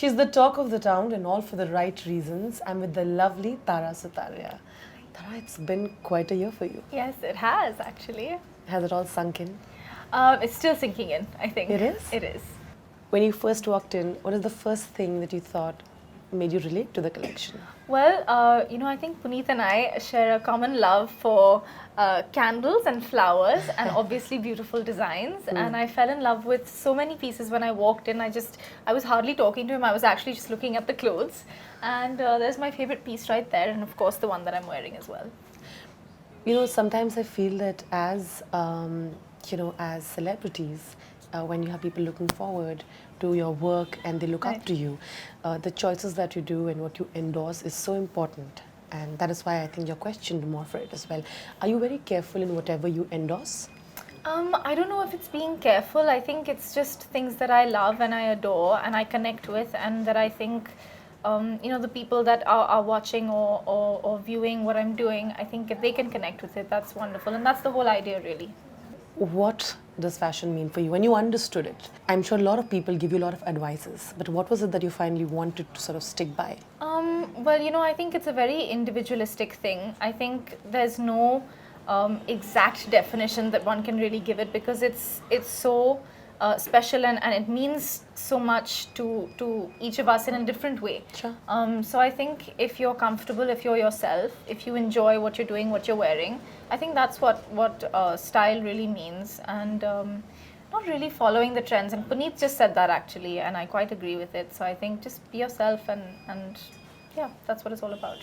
She's the talk of the town and all for the right reasons. I'm with the lovely Tara Sutaria. Tara, it's been quite a year for you. Yes, it has actually. Has it all sunk in? It's still sinking in, I think. It is? It is. When you first walked in, what is the first thing that you thought made you relate to the collection? Well, I think Puneet and I share a common love for candles and flowers and obviously beautiful designs. And I fell in love with so many pieces when I walked in. I was hardly talking to him. I was actually just looking at the clothes. And there's my favorite piece right there. And of course, the one that I'm wearing as well. You know, sometimes I feel that as celebrities, when you have people looking forward to your work and they look up to you, the choices that you do and what you endorse is so important. And that is why I think you're questioned more for it as well. Are you very careful in whatever you endorse? I don't know if it's being careful. I think it's just things that I love and I adore and I connect with, and that I think the people that are watching or viewing what I'm doing, I think if they can connect with it, that's wonderful. And that's the whole idea, really. What does fashion mean for you? When you understood it, I'm sure a lot of people give you a lot of advices, but what was it that you finally wanted to sort of stick by? Well, I think it's a very individualistic thing. I think there's no exact definition that one can really give it, because it's so special and it means so much to each of us in a different way. Sure. So I think if you're comfortable, if you're yourself, if you enjoy what you're doing, what you're wearing, I think that's what style really means, and not really following the trends. And Puneet just said that actually, and I quite agree with it. So I think just be yourself, and yeah, that's what it's all about.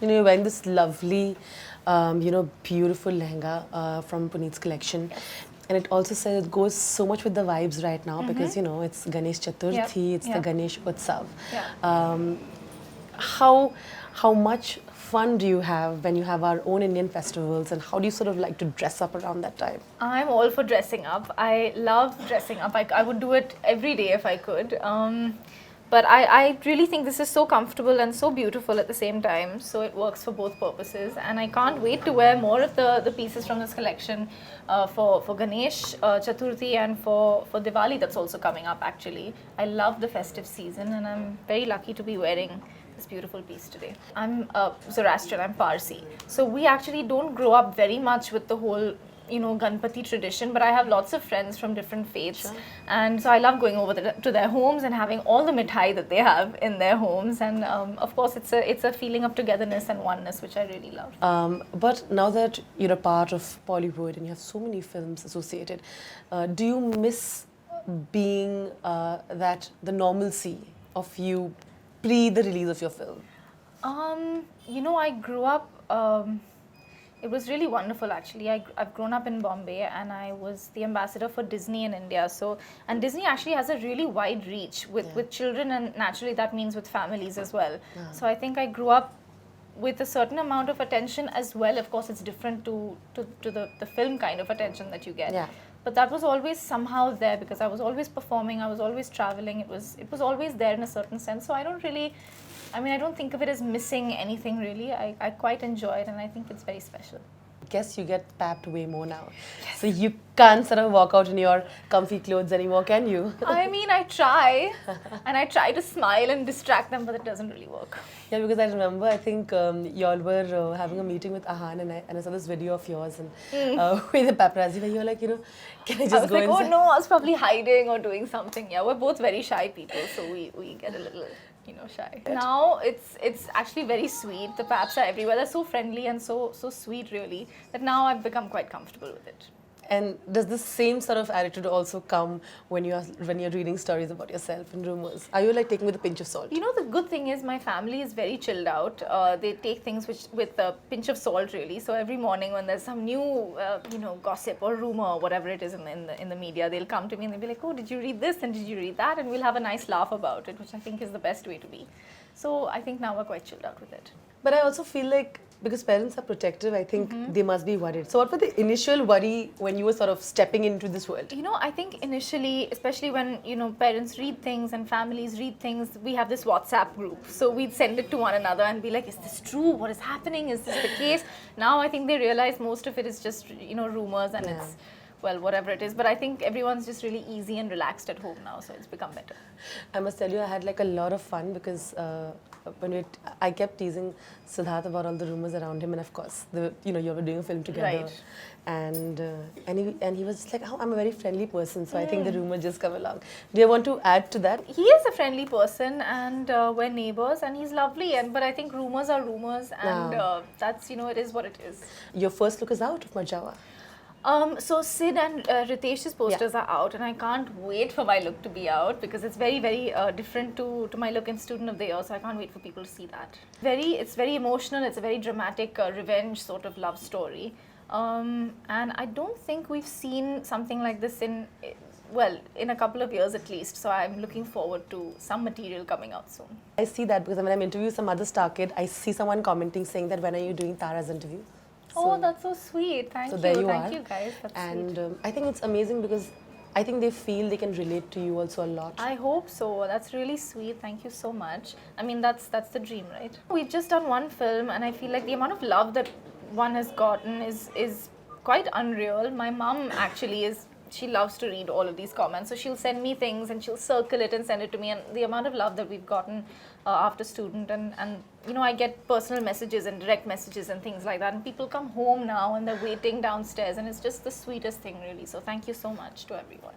You know, you're wearing this lovely, beautiful lehenga from Puneet's collection. Yes. And it also says it goes so much with the vibes right now, because, it's Ganesh Chaturthi, it's the Ganesh Utsav. Yeah. How much fun do you have when you have our own Indian festivals, and how do you sort of like to dress up around that time? I'm all for dressing up. I love dressing up. I would do it every day if I could. But I really think this is so comfortable and so beautiful at the same time. So it works for both purposes. And I can't wait to wear more of the pieces from this collection for Ganesh Chaturthi and for Diwali that's also coming up actually. I love the festive season, and I'm very lucky to be wearing this beautiful piece today. I'm Zoroastrian, I'm Parsi. So we actually don't grow up very much with the whole Ganpati tradition, but I have lots of friends from different faiths. Sure. And so I love going over to their homes and having all the mithai that they have in their homes, and of course it's a feeling of togetherness and oneness, which I really love. But now that you're a part of Bollywood and you have so many films associated, do you miss being the normalcy of you pre the release of your film? I grew up, it was really wonderful actually. I've grown up in Bombay, and I was the ambassador for Disney in India. And Disney actually has a really wide reach with children, and naturally that means with families as well. Yeah. So I think I grew up with a certain amount of attention as well. Of course, it's different to the film kind of attention that you get. Yeah. But that was always somehow there, because I was always performing, I was always traveling. It was always there in a certain sense. So I don't think of it as missing anything really. I quite enjoy it, and I think it's very special. I guess you get papped way more now. Yes. So you can't sort of walk out in your comfy clothes anymore, can you? I try, and I try to smile and distract them, but it doesn't really work. Yeah, because I remember, I think y'all were having a meeting with Ahan, and I saw this video of yours and with the paparazzi, where you're like, can I just go inside? Oh no, I was probably hiding or doing something. Yeah, we're both very shy people, so we get a little shy. Now it's actually very sweet. The paps are everywhere. They're so friendly and so sweet really, that now I've become quite comfortable with it. And does the same sort of attitude also come when you're reading stories about yourself and rumors? Are you like taking with a pinch of salt? The good thing is my family is very chilled out. They take things with a pinch of salt really. So every morning when there's some new gossip or rumor or whatever it is in the media, they'll come to me and they'll be like, oh, did you read this and did you read that? And we'll have a nice laugh about it, which I think is the best way to be. So I think now we're quite chilled out with it. But I also feel like, because parents are protective, I think they must be worried. So what was the initial worry when you were sort of stepping into this world? I think initially, especially when, parents read things and families read things, we have this WhatsApp group. So we'd send it to one another and be like, is this true? What is happening? Is this the case? Now I think they realize most of it is just, rumors, and it's well, whatever it is. But I think everyone's just really easy and relaxed at home now, so it's become better. I must tell you, I had like a lot of fun because I kept teasing Sidharth about all the rumors around him, and of course, you were doing a film together, Right. and he was just like, oh, I'm a very friendly person, so I think the rumor just come along. Do you want to add to that? He is a friendly person, and we're neighbors, and he's lovely. But I think rumors are rumors, and that's, it is what it is. Your first look is out of Majawa. So Sid and Ritesh's posters are out, and I can't wait for my look to be out because it's very, very different to my look in Student of the Year. So I can't wait for people to see that. It's very emotional. It's a very dramatic revenge sort of love story, and I don't think we've seen something like this in a couple of years at least. So I'm looking forward to some material coming out soon. I see that because when I'm interviewing some other star kid, I see someone commenting saying that when are you doing Tara's interview? Oh, that's so sweet. Thank you. Thank you guys. That's and sweet. I think it's amazing because I think they feel they can relate to you also a lot. I hope so. That's really sweet. Thank you so much. I mean, that's the dream, right? We've just done one film, and I feel like the amount of love that one has gotten is quite unreal. My mum actually she loves to read all of these comments, so she'll send me things and she'll circle it and send it to me, and the amount of love that we've gotten after Student, and I get personal messages and direct messages and things like that, and people come home now and they're waiting downstairs, and it's just the sweetest thing, really. So thank you so much to everyone.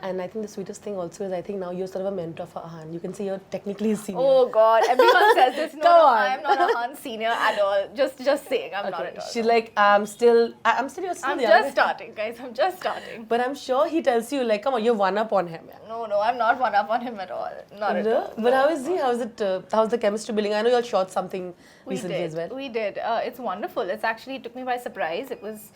And I think the sweetest thing also is I think now you're sort of a mentor for Ahan. You can say you're technically a senior. Oh God, everyone says this. No, Come on. I'm not Ahan senior at all. Just saying, I'm not at all. She's like, I'm still you're still I'm young. just starting, guys. I'm just starting. But I'm sure he tells you like, come on, you're one up on him. No, I'm not one up on him at all. Not at all. But how is he? How's it? How's the chemistry building? I know you all shot something recently as well. We did. It's wonderful. It took me by surprise. It was.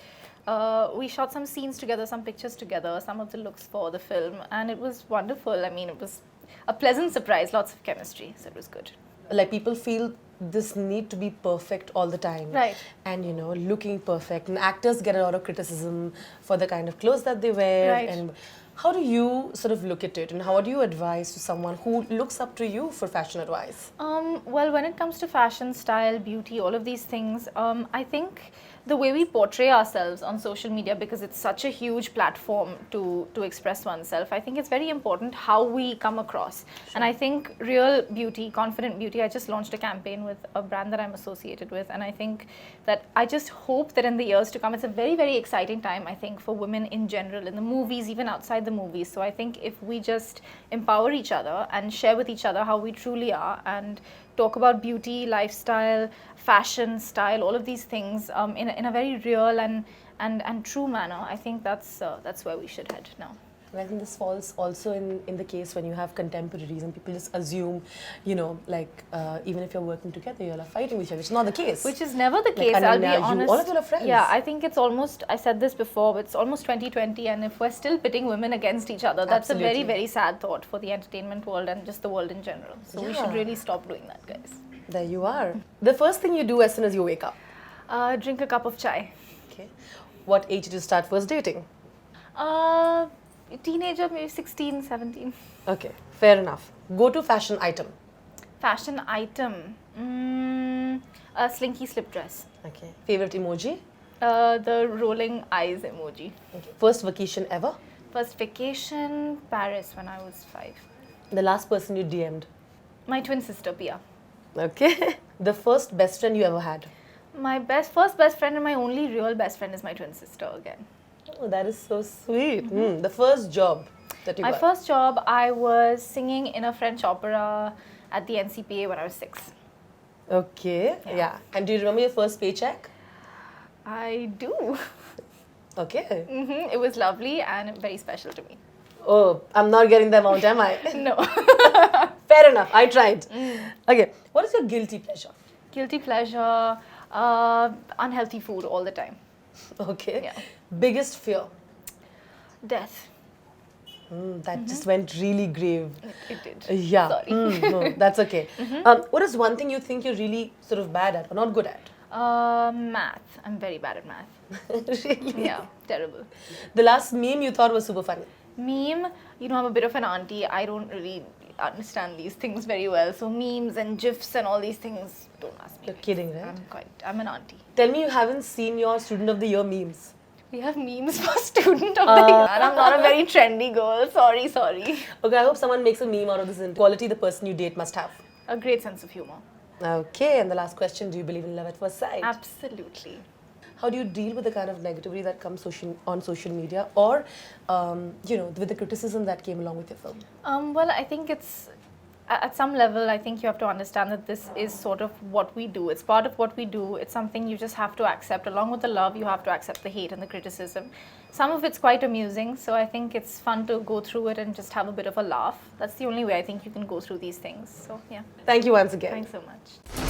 We shot some scenes together, some pictures together, some of the looks for the film, and it was wonderful. I mean, it was a pleasant surprise, lots of chemistry, so it was good. Like people feel this need to be perfect all the time. Right. And looking perfect. And actors get a lot of criticism for the kind of clothes that they wear. Right. And how do you sort of look at it? And how do you advise to someone who looks up to you for fashion advice? Well, when it comes to fashion, style, beauty, all of these things, I think the way we portray ourselves on social media, because it's such a huge platform to express oneself, I think it's very important how we come across. Sure. And I think real beauty, confident beauty, I just launched a campaign with a brand that I'm associated with, and I think that I just hope that in the years to come, it's a very, very exciting time, I think, for women in general, in the movies, even outside the movies. So I think if we just empower each other and share with each other how we truly are, and talk about beauty, lifestyle, fashion, style, all of these things in a very real and true manner, I think that's where we should head now. And I think this falls also in the case when you have contemporaries and people just assume, even if you're working together, you're fighting with each other. It's not the case. Which is never the case, Like, I'll be honest. All of you are friends. Yeah, I think it's almost, I said this before, but it's almost 2020, and if we're still pitting women against each other, that's Absolutely. a very, very sad thought for the entertainment world and just the world in general. So we should really stop doing that, guys. There you are. The first thing you do as soon as you wake up? Drink a cup of chai. Okay. What age did you start first dating? Teenager, maybe 16, 17. Okay, fair enough. Go to fashion item. Fashion item. A slinky slip dress. Okay. Favorite emoji? The rolling eyes emoji. Okay. First vacation ever? First vacation, Paris when I was 5. The last person you DM'd? My twin sister, Pia. Okay. The first best friend you ever had? My first best friend and my only real best friend is my twin sister again. Oh, that is so sweet. The first job that you got? My first job, I was singing in a French opera at the NCPA when I was 6. Okay. Yeah. And do you remember your first paycheck? I do. Okay. It was lovely and very special to me. Oh, I'm not getting the amount, am I? No. Fair enough. I tried. Okay. What is your guilty pleasure? Guilty pleasure, unhealthy food all the time. Okay. Yeah. Biggest fear? Death. That just went really grave. It did. Yeah. Sorry. No, that's okay. What is one thing you think you're really sort of bad at or not good at? Math. I'm very bad at math. Really? Yeah, terrible. The last meme you thought was super funny? Meme, I'm a bit of an auntie. I don't really understand these things very well. So memes and GIFs and all these things, don't ask me. You're kidding, right? I'm an auntie. Tell me you haven't seen your Student of the Year memes. We have memes for student of the year. And I'm not a very trendy girl. Sorry. Okay, I hope someone makes a meme out of this quality the person you date must have. A great sense of humor. Okay, and the last question, do you believe in love at first sight? Absolutely. How do you deal with the kind of negativity that comes on social media, or with the criticism that came along with your film? Well, I think it's, at some level, I think you have to understand that this is sort of what we do. It's part of what we do. It's something you just have to accept. Along with the love, you have to accept the hate and the criticism. Some of it's quite amusing, so I think it's fun to go through it and just have a bit of a laugh. That's the only way I think you can go through these things. So, yeah. Thank you once again. Thanks so much.